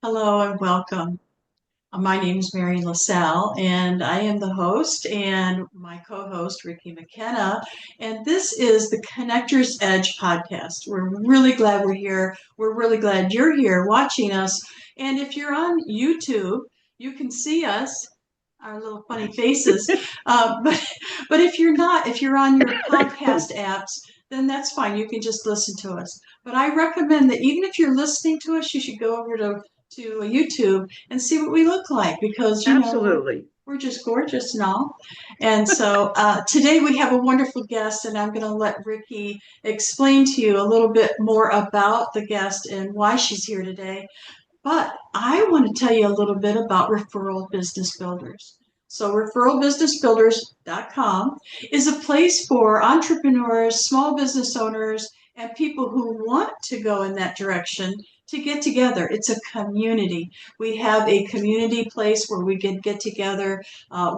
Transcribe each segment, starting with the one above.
Hello and welcome. My name is Mary LaSalle, and I am the host and my co-host, Ricki McKenna. And this is the Connector's Edge podcast. We're really glad we're here. We're really glad you're here watching us. And if you're on YouTube, you can see us, our little funny faces. But if you're not, if you're on your podcast apps, then that's fine. You can just listen to us. But I recommend that even if you're listening to us, you should go over to YouTube and see what we look like because Absolutely. we're just gorgeous and all. And so today we have a wonderful guest, and I'm going to let Ricki explain to you a little bit more about the guest and why she's here today. But I want to tell you a little bit about Referral Business Builders. So referralbusinessbuilders.com is a place for entrepreneurs, small business owners, and people who want to go in that direction to get together. It's a community. We have a community place where we can get together.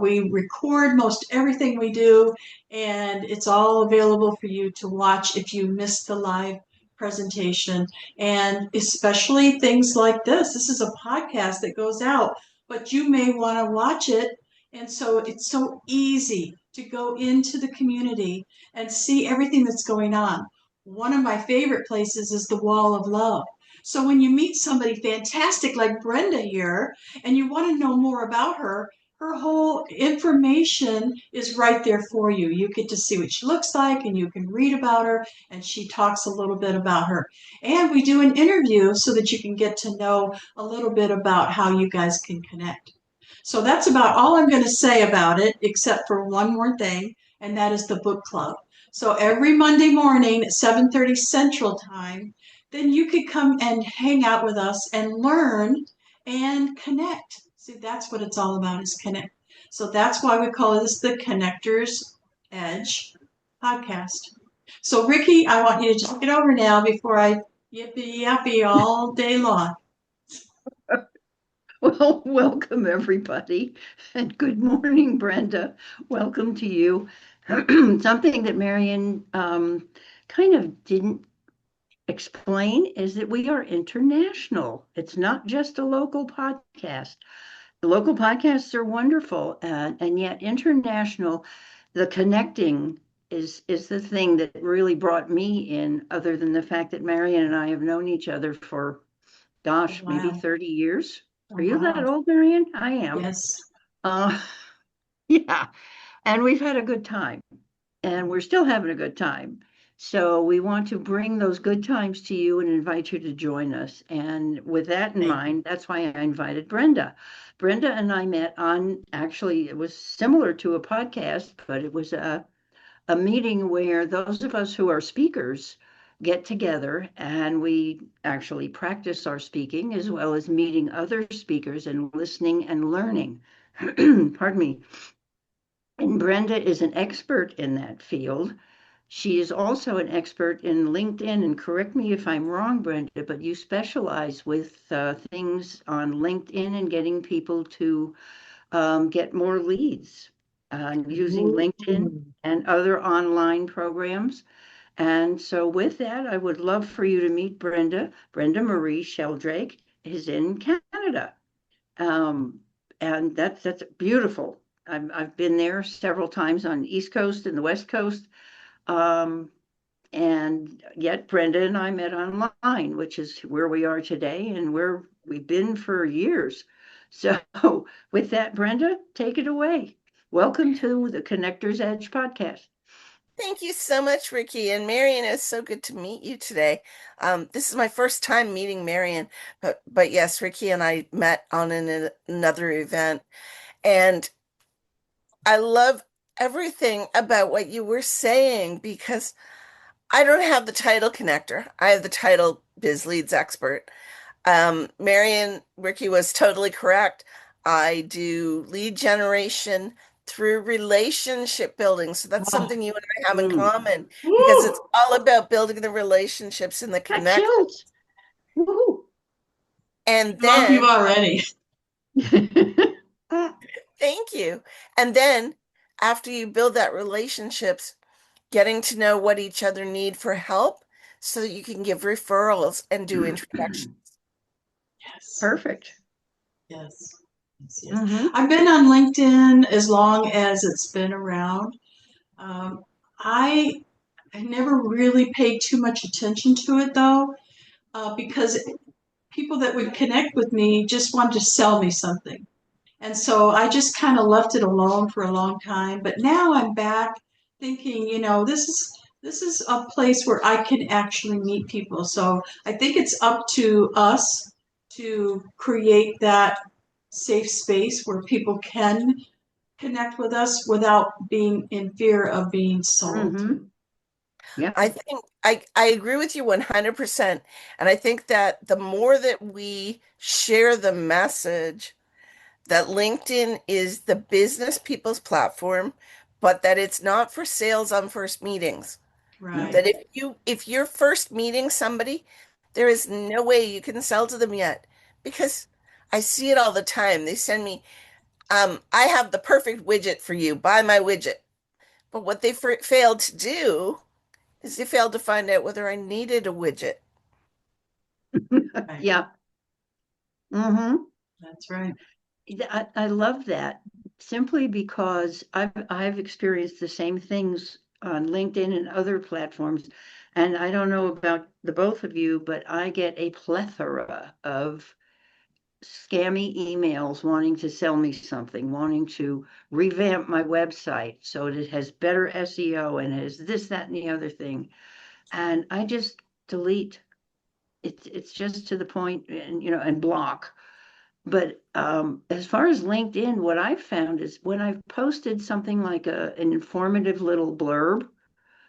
We record most everything we do, and it's all available for you to watch if you missed the live presentation, and especially things like this. This is a podcast that goes out, but you may want to watch it. And so it's so easy to go into the community and see everything that's going on. One of my favorite places is the Wall of Love. So when you meet somebody fantastic like Brenda here and you want to know more about her, her whole information is right there for you. You get to see what she looks like and you can read about her, and she talks a little bit about her. And we do an interview so that you can get to know a little bit about how you guys can connect. So that's about all I'm going to say about it, except for one more thing, and that is the book club. So every Monday morning at 7:30 Central Time, then you could come and hang out with us and learn and connect. See, that's what it's all about, is connect. So that's why we call this the Connector's Edge podcast. So Ricki, I want you to just get over now before I yippee yappy all day long. Well, welcome everybody, and good morning, Brenda. Welcome to you. Something that Marion kind of didn't explain is that we are international. It's not just a local podcast. The local podcasts are wonderful, and yet international. The connecting is the thing that really brought me in, other than the fact that Marion and I have known each other for, Oh, gosh, maybe wow. 30 years. Oh, Are you that wow. old, Marion? I am. Yes. Uh, yeah. And we've had a good time, and we're still having a good time. So we want to bring those good times to you and invite you to join us. And with that in Thank you. mind, that's why I invited Brenda. Brenda and I met on, actually, it was similar to a podcast, but it was a meeting where those of us who are speakers get together and we actually practice our speaking as well as meeting other speakers and listening and learning. Pardon me. And Brenda is an expert in that field. She is also an expert in LinkedIn, and correct me if I'm wrong, Brenda, but you specialize with things on LinkedIn and getting people to get more leads using LinkedIn Ooh. and other online programs. And so with that, I would love for you to meet Brenda. Brenda Marie Sheldrake is in Canada. Um, and that's beautiful. I've been there several times on the East Coast and the West Coast. Um, and yet Brenda and I met online, which is where we are today and where we've been for years. So with that, Brenda, take it away. Welcome to the Connector's Edge podcast. Thank you so much, Ricki. And Marion, it's so good to meet you today. This is my first time meeting Marion, but yes, Ricki and I met on another event. And I love everything about what you were saying because I don't have the title connector. I have the title Biz Leads Expert. Marion, Ricki was totally correct. I do lead generation through relationship building. So that's Oh. something you and I have in Mm, common because it's Woo! all about building the relationships and the got connect. chills. Woohoo. And I love you then, already. thank you. And then after you build that relationships, getting to know what each other need for help so that you can give referrals and do introductions. Yes. Perfect. Yes. Yes. Yes. Mm-hmm. I've been on LinkedIn as long as it's been around. Um, I I never really paid too much attention to it though, because people that would connect with me just wanted to sell me something. And so I just kind of left it alone for a long time. But now I'm back thinking, this is a place where I can actually meet people. So I think it's up to us to create that safe space where people can connect with us without being in fear of being sold. Mm-hmm. Yeah. I think I agree with you 100%. And I think that the more that we share the message that LinkedIn is the business people's platform, but that it's not for sales on first meetings. No. Right. That if you're first meeting somebody, there is no way you can sell to them yet because I see it all the time. They send me, I have the perfect widget for you. Buy my widget. But what they failed to do is they failed to find out whether I needed a widget. Right. Yeah. Mm-hmm. That's right. I love that simply because I've experienced the same things on LinkedIn and other platforms. And I don't know about the both of you, but I get a plethora of scammy emails wanting to sell me something, wanting to revamp my website so that it has better SEO and has this, that, and the other thing. And I just delete. It's just to the point and and block. But as far as LinkedIn, what I've found is when I've posted something like an informative little blurb,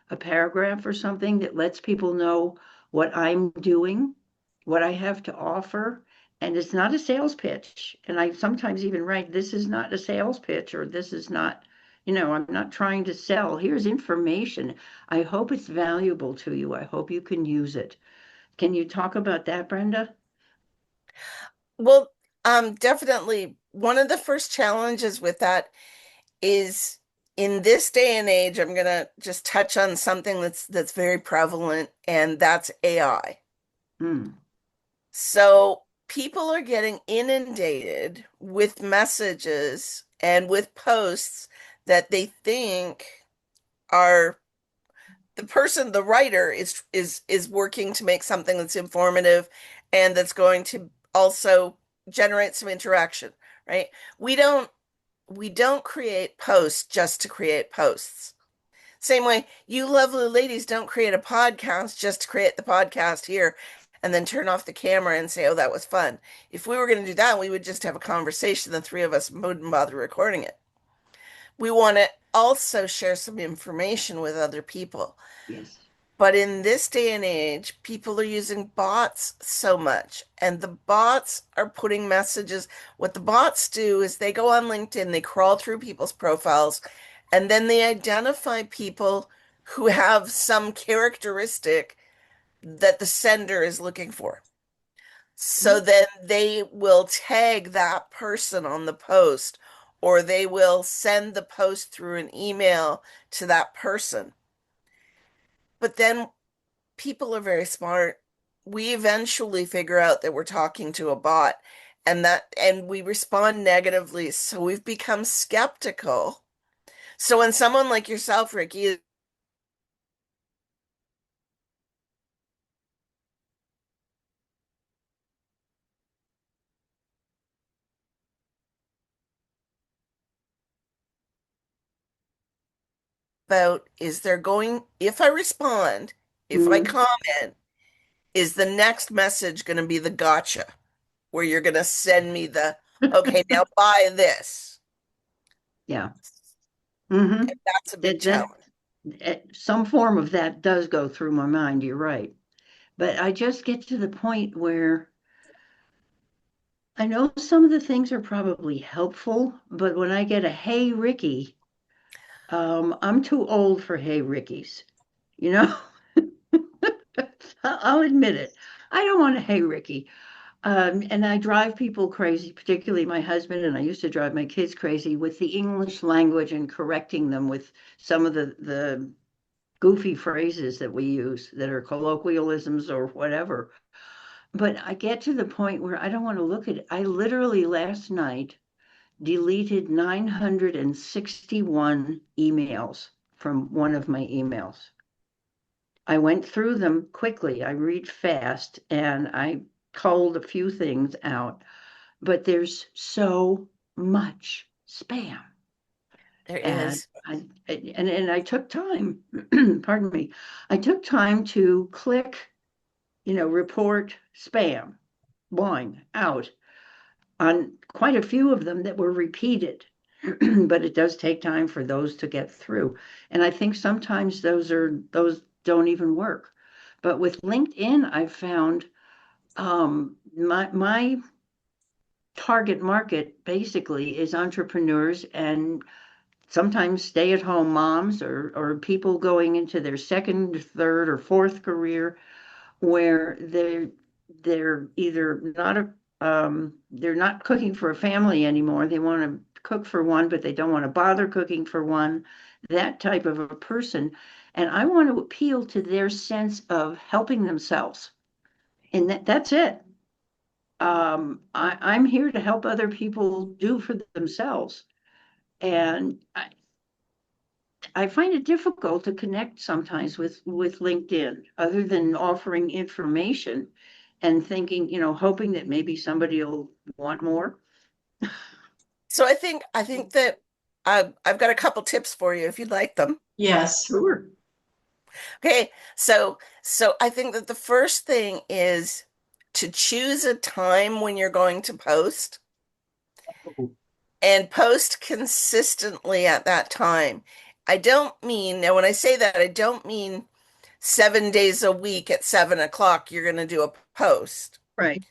a paragraph or something that lets people know what I'm doing, what I have to offer, and it's not a sales pitch. And I sometimes even write, this is not a sales pitch, or this is not, I'm not trying to sell. Here's information. I hope it's valuable to you. I hope you can use it. Can you talk about that, Brenda? Well, definitely one of the first challenges with that is in this day and age, I'm gonna just touch on something that's very prevalent, and that's AI. Hmm. So people are getting inundated with messages and with posts that they think are the writer is working to make something that's informative and that's going to also generate some interaction, right? We don't we don't create posts just to create posts. Same way, you lovely ladies don't create a podcast just to create the podcast here and then turn off the camera and say, oh, that was fun. If we were going to do that, we would just have a conversation. The three of us wouldn't bother recording it. We want to also share some information with other people. Yes. But in this day and age, people are using bots so much, and the bots are putting messages. What the bots do is they go on LinkedIn, they crawl through people's profiles, and then they identify people who have some characteristic that the sender is looking for. So then they will tag that person on the post, or they will send the post through an email to that person. But then people are very smart. We eventually figure out that we're talking to a bot and we respond negatively. So we've become skeptical. So when someone like yourself, Ricki, is about is there going, if I respond, if I Mm. comment, is the next message going to be the gotcha where you're going to send me the, okay, now buy this? Yeah. Mm-hmm. That's a big That challenge. some form of that does go through my mind. You're right. But I just get to the point where I know some of the things are probably helpful, but when I get a hey Ricki, I'm too old for hey Rickies. You know, I'll admit it. I don't want a hey Ricki. And I drive people crazy, particularly my husband, and I used to drive my kids crazy with the English language and correcting them with some of the goofy phrases that we use that are colloquialisms or whatever. But I get to the point where I don't want to look at it. I literally last night deleted 961 emails from one of my emails. I went through them quickly. I read fast and I culled a few things out, but there's so much spam. There And is. I took time, pardon me, I took time to click, report spam, one out on quite a few of them that were repeated. But it does take time for those to get through. And I think sometimes those don't even work. But with LinkedIn, I've found my target market basically is entrepreneurs and sometimes stay-at-home moms or people going into their second, third, or fourth career where they're either not they're not cooking for a family anymore. They want to cook for one, but they don't want to bother cooking for one, that type of a person. And I want to appeal to their sense of helping themselves. And that's it. I'm here to help other people do for themselves. And I find it difficult to connect sometimes with LinkedIn, other than offering information and thinking, hoping that maybe somebody will want more. So I think that I've got a couple tips for you if you'd like them. Yes. Sure. Okay, so I think that the first thing is to choose a time when you're going to post and post consistently at that time. I don't mean, now when I say that, I don't mean 7 days a week at 7 o'clock, you're going to do a post. Right.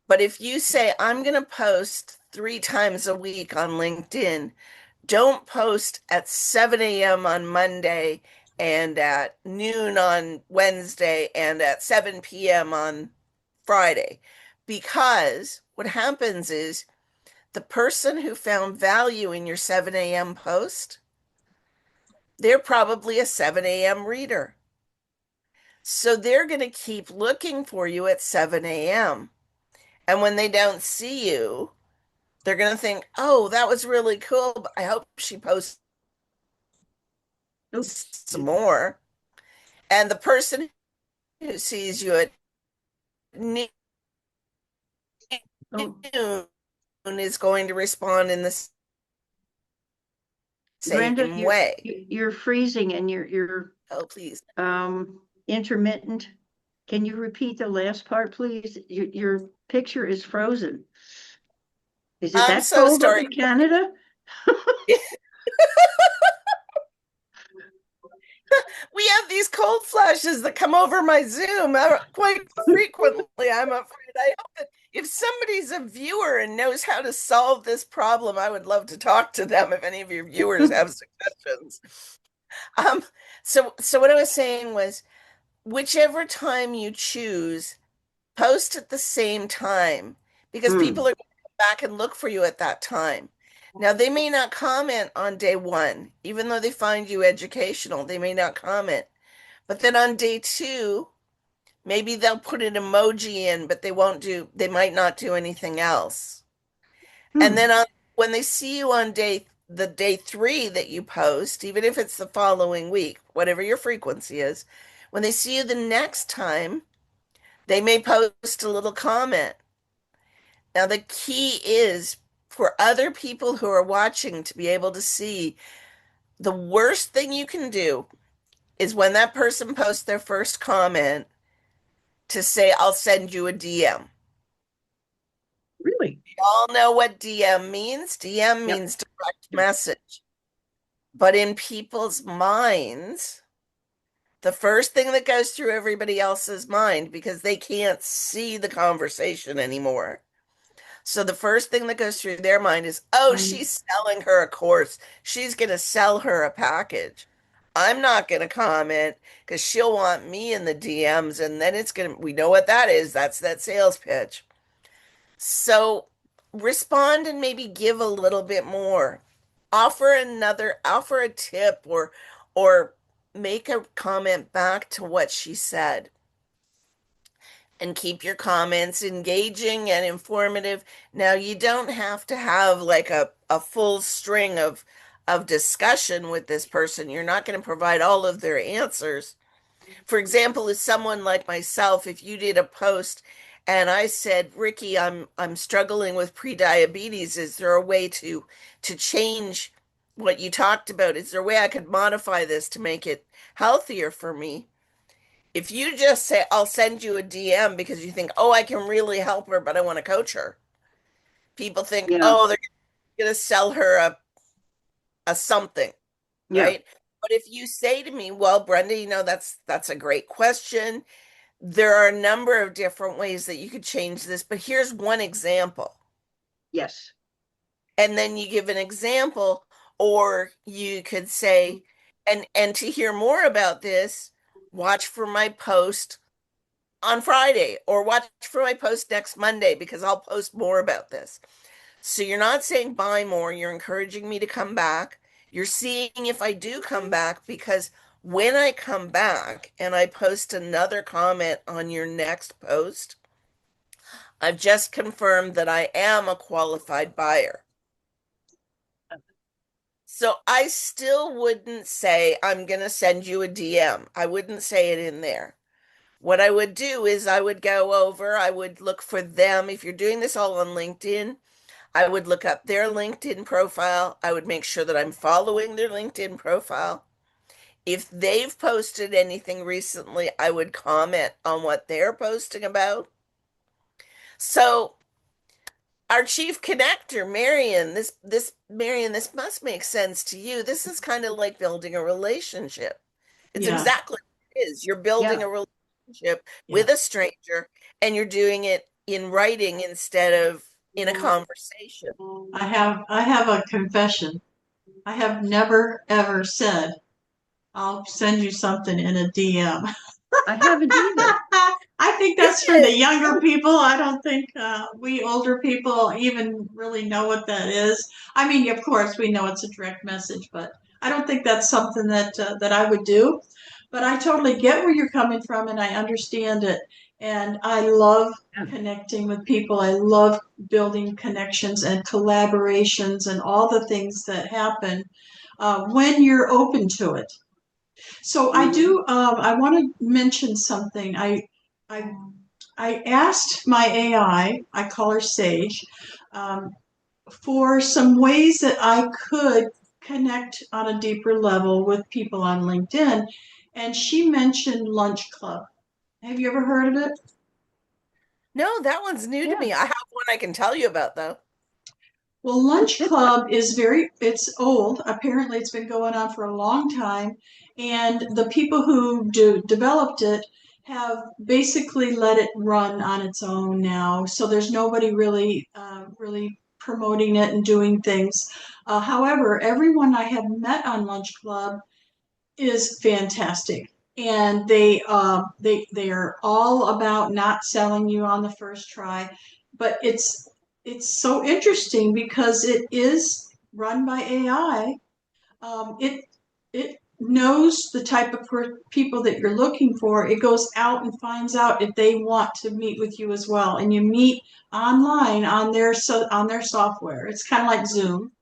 But if you say, I'm going to post 3 times a week on LinkedIn, don't post at 7 a.m. on Monday and at noon on Wednesday and at 7 p.m. on Friday. Because what happens is the person who found value in your 7 a.m. post, they're probably a 7 a.m. reader. So they're going to keep looking for you at 7 a.m. And when they don't see you, they're going to think, oh, that was really cool, but I hope she posts Oops. some more. And the person who sees you at noon Oh, is going to respond in the Brenda, same way. you're freezing and you're Oh, please. intermittent. Can you repeat the last part, please? Your picture is frozen. Is it I'm that so cold up sorry. in Canada? We have these cold flashes that come over my Zoom quite frequently, I'm afraid. I hope that if somebody's a viewer and knows how to solve this problem, I would love to talk to them if any of your viewers have suggestions. Um, so what I was saying was, whichever time you choose, post at the same time because people Hmm. are going to come back and look for you at that time. Now, they may not comment on day one, even though they find you educational, they may not comment. But then on day two, maybe they'll put an emoji in, but they might not do anything else. And Hmm. then when they see you on the day three that you post, even if it's the following week, whatever your frequency is, when they see you the next time, they may post a little comment. Now, the key is for other people who are watching to be able to see the worst thing you can do is when that person posts their first comment to say, I'll send you a DM. Really? You all know what DM means. DM Yep. means direct message. But in people's minds, the first thing that goes through everybody else's mind, because they can't see the conversation anymore. So the first thing that goes through their mind is, oh, she's selling her a course. She's going to sell her a package. I'm not going to comment because she'll want me in the DMs. And then we know what that is. That's that sales pitch. So respond and maybe give a little bit more. Offer a tip or make a comment back to what she said. and keep your comments engaging and informative. Now, you don't have to have like a full string of discussion with this person. You're not going to provide all of their answers. For example, as someone like myself, if you did a post and I said, Ricki, I'm struggling with prediabetes, is there a way to change what you talked about? Is there a way I could modify this to make it healthier for me? If you just say, I'll send you a DM because you think, oh, I can really help her, but I want to coach her. People think, Yeah. oh, they're going to sell her a something, Yeah. right? But if you say to me, well, Brenda, that's a great question. There are a number of different ways that you could change this, but here's one example. Yes. And then you give an example, or you could say, and to hear more about this, watch for my post on Friday, or watch for my post next Monday because I'll post more about this. So you're not saying buy more, you're encouraging me to come back. You're seeing if I do come back, because when I come back and I post another comment on your next post, I've just confirmed that I am a qualified buyer. So I still wouldn't say I'm going to send you a DM. I wouldn't say it in there. What I would do is I would go over, I would look for them. If you're doing this all on LinkedIn, I would look up their LinkedIn profile. I would make sure that I'm following their LinkedIn profile. If they've posted anything recently, I would comment on what they're posting about. So our chief connector, Marian, this must make sense to you. This is kind of like building a relationship. It's Yeah, exactly what it is. You're building Yeah. a relationship yeah. with a stranger, and you're doing it in writing instead of in a conversation. I have a confession. I have never ever said I'll send you something in a DM. I haven't either. I think that's for the younger people. I don't think we older people even really know what that is. I mean, of course, we know it's a direct message, but I don't think that's something that I would do. But I totally get where you're coming from, and I understand it. And I love Yeah. connecting with people. I love building connections and collaborations and all the things that happen when you're open to it. So I Mhm. do. I want to mention something. I I asked my AI. I call her Sage, um, for some ways that I could connect on a deeper level with people on LinkedIn, and she mentioned Lunch Club. Have you ever heard of it? No, that one's new to Yeah. me. I have one I can tell you about though. Well, Lunch Club it's old. Apparently, it's been going on for a long time. And the people who developed it have basically let it run on its own now. So there's nobody really promoting it and doing things. However, everyone I have met on Lunch Club is fantastic. And they are all about not selling you on the first try, but it's so interesting because it is run by AI. It knows the type of people that you're looking for. It goes out and finds out if they want to meet with you as well, and you meet online on their software. It's kind of like Zoom,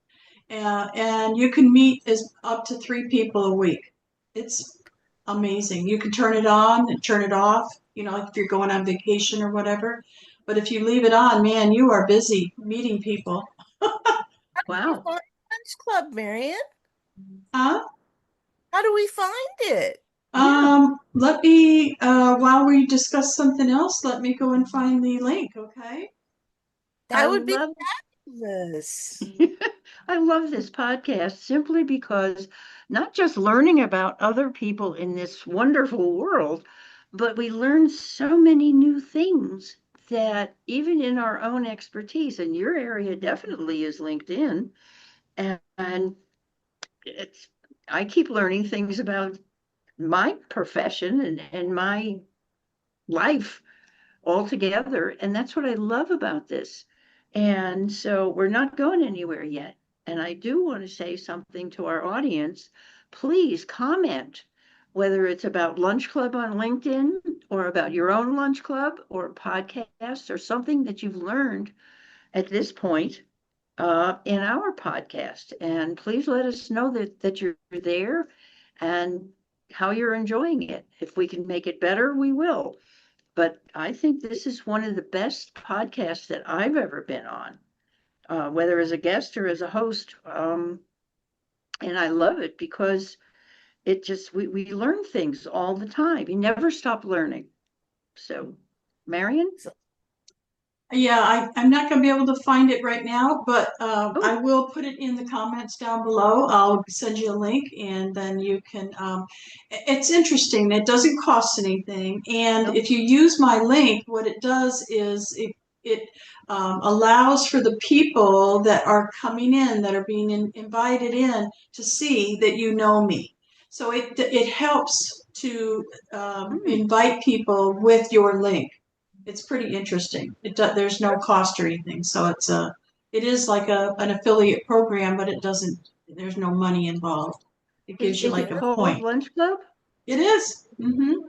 and you can meet as up to 3 people a week. It's amazing. You can turn it on and turn it off, like if you're going on vacation or whatever. But if you leave it on, man, you are busy meeting people. How do we Wow. find Lunch Club, Marian? Huh? How do we find it? Yeah. Let me, while we discuss something else, let me go and find the link, okay? I That would be love fabulous. I love this podcast simply because not just learning about other people in this wonderful world, but we learn so many new things that even in our own expertise, and your area definitely is LinkedIn, and it's I keep learning things about my profession and my life altogether. And that's what I love about this. And so we're not going anywhere yet. And I do want to say something to our audience. Please comment whether it's about lunch club on LinkedIn or about your own lunch club or a podcast or something that you've learned at this point in our podcast. And please let us know that you're there and how you're enjoying it. If we can make it better, we will. But I think this is one of the best podcasts that I've ever been on, whether as a guest or as a host. And I love it because we learn things all the time. You never stop learning. So, Marian? Yeah, I'm not going to be able to find it right now, but Oh. I will put it in the comments down below. I'll send you a link, and then you can. It's interesting. It doesn't cost anything, and Nope. if you use my link, what it does is it allows for the people that are coming in, that are being invited in, to see that you know me. So it helps to invite people with your link. It's pretty interesting. There's no cost or anything, so it is like an affiliate program, but there's no money involved. It gives you Is like it a called point. Lunch Club? It is. Mm-hmm.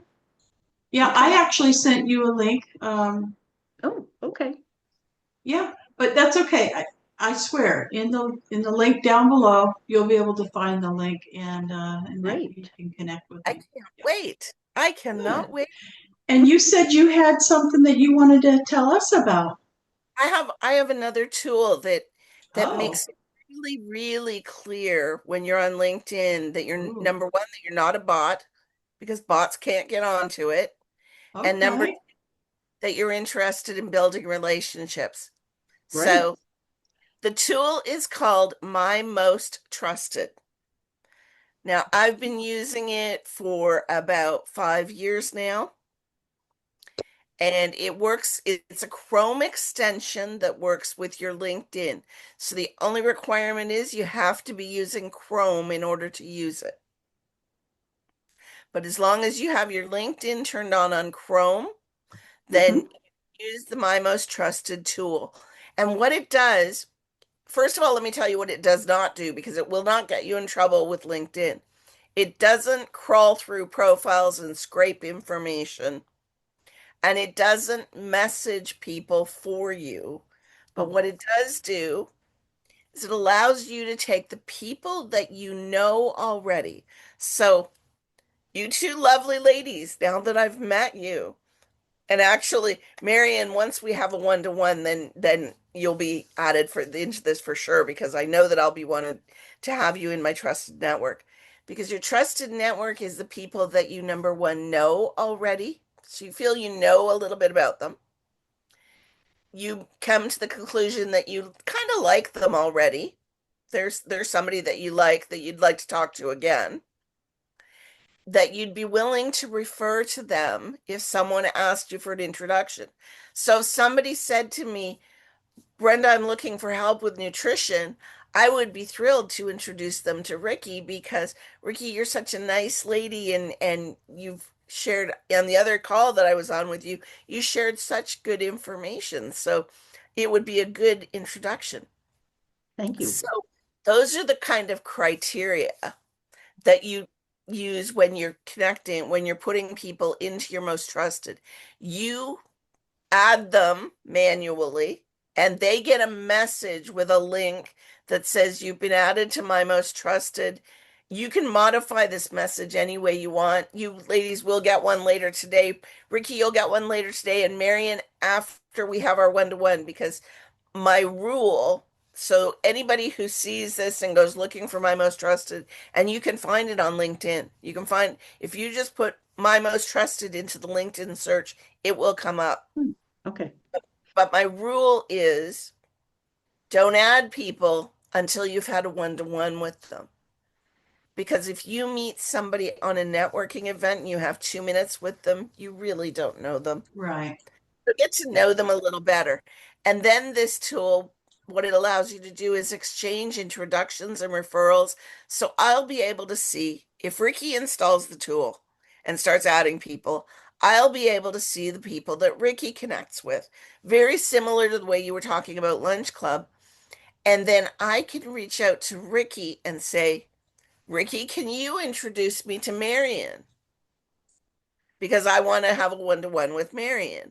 Yeah, Okay. I actually sent you a link. Oh, okay. Yeah, but that's okay. I swear, in the link down below, you'll be able to find the link, and that you Great. can connect with I me. can't wait. I cannot Good. wait. And you said you had something that you wanted to tell us about. I have another tool that Oh. makes it really, really clear when you're on LinkedIn that you're Ooh. number one, that you're not a bot because bots can't get onto it. And number Okay. two, that you're interested in building relationships. Great. So the tool is called My Most Trusted. Now, I've been using it for about 5 years now. And it's a Chrome extension that works with your LinkedIn. So the only requirement is you have to be using Chrome in order to use it. But as long as you have your LinkedIn turned on Chrome, then use the My Most Trusted tool. And what it does, first of all, let me tell you what it does not do, because it will not get you in trouble with LinkedIn. It doesn't crawl through profiles and scrape information. And it doesn't message people for you. But what it does do is it allows you to take the people that you know already. So, you two lovely ladies, now that I've met you, and actually, Marian, once we have a one-to-one, then you'll be added into this for sure, because I know that I'll be wanted to have you in my trusted network. Because your trusted network is the people that you, number one, know already. So you feel you know a little bit about them. You come to the conclusion that you kind of like them already. There's somebody that you like that you'd like to talk to again, that you'd be willing to refer to them if someone asked you for an introduction. So if somebody said to me, Brenda, I'm looking for help with nutrition, I would be thrilled to introduce them to Ricki, because Ricki, you're such a nice lady, and you've shared on the other call that I was on with you, you shared such good information. So it would be a good introduction. Thank you. So those are the kind of criteria that you use when you're connecting, when you're putting people into your most trusted. You add them manually, and they get a message with a link that says you've been added to my most trusted. You can modify this message any way you want. You ladies will get one later today. Ricki, you'll get one later today, and Marian after we have our one-to-one, because my rule, so anybody who sees this and goes looking for my most trusted, and you can find it on LinkedIn. You can find, if you just put my most trusted into the LinkedIn search, it will come up. Okay. But my rule is don't add people until you've had a one-to-one with them. Because if you meet somebody on a networking event and you have 2 minutes with them, you really don't know them. Right. So get to know them a little better. And then this tool, what it allows you to do is exchange introductions and referrals. So I'll be able to see if Ricki installs the tool and starts adding people, I'll be able to see the people that Ricki connects with. Very similar to the way you were talking about Lunch Club. And then I can reach out to Ricki and say, Ricki, can you introduce me to Marian? because I want to have a one-to-one with Marian.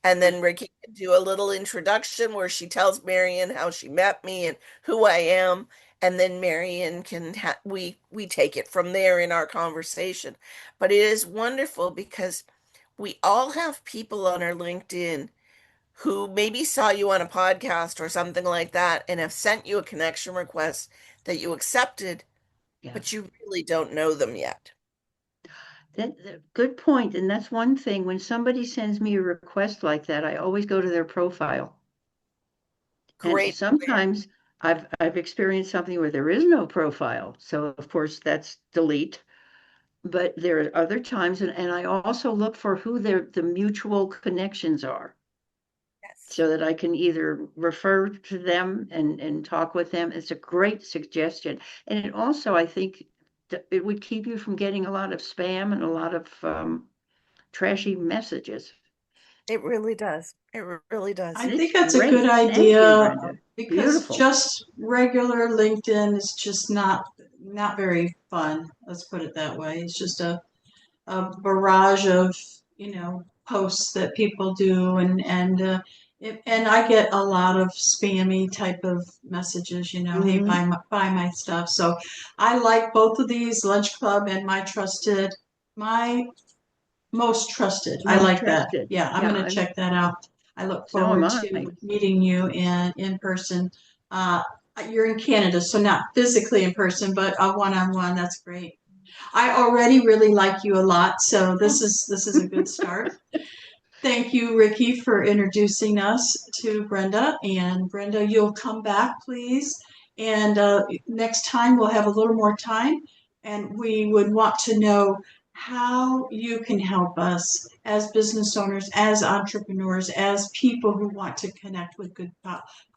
And then Ricki can do a little introduction where she tells Marian how she met me and who I am. And then Marian can we take it from there in our conversation. But it is wonderful because we all have people on our LinkedIn who maybe saw you on a podcast or something like that and have sent you a connection request that you accepted, Yeah. but you really don't know them yet. Good point. And that's one thing. When somebody sends me a request like that, I always go to their profile. And Great. sometimes I've experienced something where there is no profile. So of course that's delete. But there are other times, and I also look for who the mutual connections are, Yes. so that I can either refer to them and talk with them. It's a great suggestion. And it also, I think, it would keep you from getting a lot of spam and a lot of trashy messages. It really does. It really does. I It's think that's a great. good Thank you, idea Brenda. because Beautiful. just regular LinkedIn is just not very fun. Let's put it that way. It's just a barrage of posts that people do, and I get a lot of spammy type of messages. Hey, buy my stuff. So I like both of these, Lunch Club and my most trusted. I Most like that. trusted. Yeah, I'm going to check that out. I look So am forward I. to meeting you in person. You're in Canada, so not physically in person, but a one-on-one. That's great. I already really like you a lot, so this is a good start. Thank you, Ricki, for introducing us to Brenda. And Brenda, you'll come back, please. And next time we'll have a little more time, and we would want to know how you can help us as business owners, as entrepreneurs, as people who want to connect with good,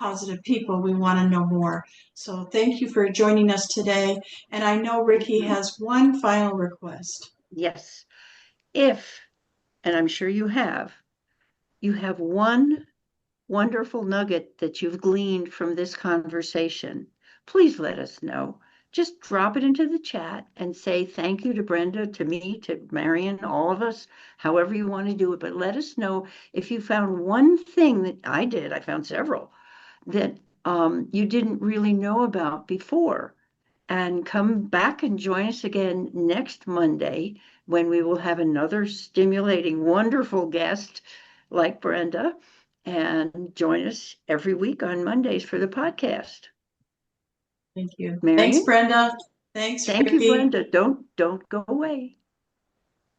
positive people. We want to know more. So thank you for joining us today. And I know Ricki has one final request. Yes. If, and I'm sure you have one wonderful nugget that you've gleaned from this conversation, please let us know. Just drop it into the chat and say thank you to Brenda, to me, to Marian, all of us, however you want to do it. But let us know if you found one thing that I did. I found several that you didn't really know about before. And come back and join us again next Monday when we will have another stimulating, wonderful guest like Brenda. And join us every week on Mondays for the podcast. Thank you. Marian? Thanks, Brenda. Thanks, Thank you, Ricki. Brenda. Don't go away.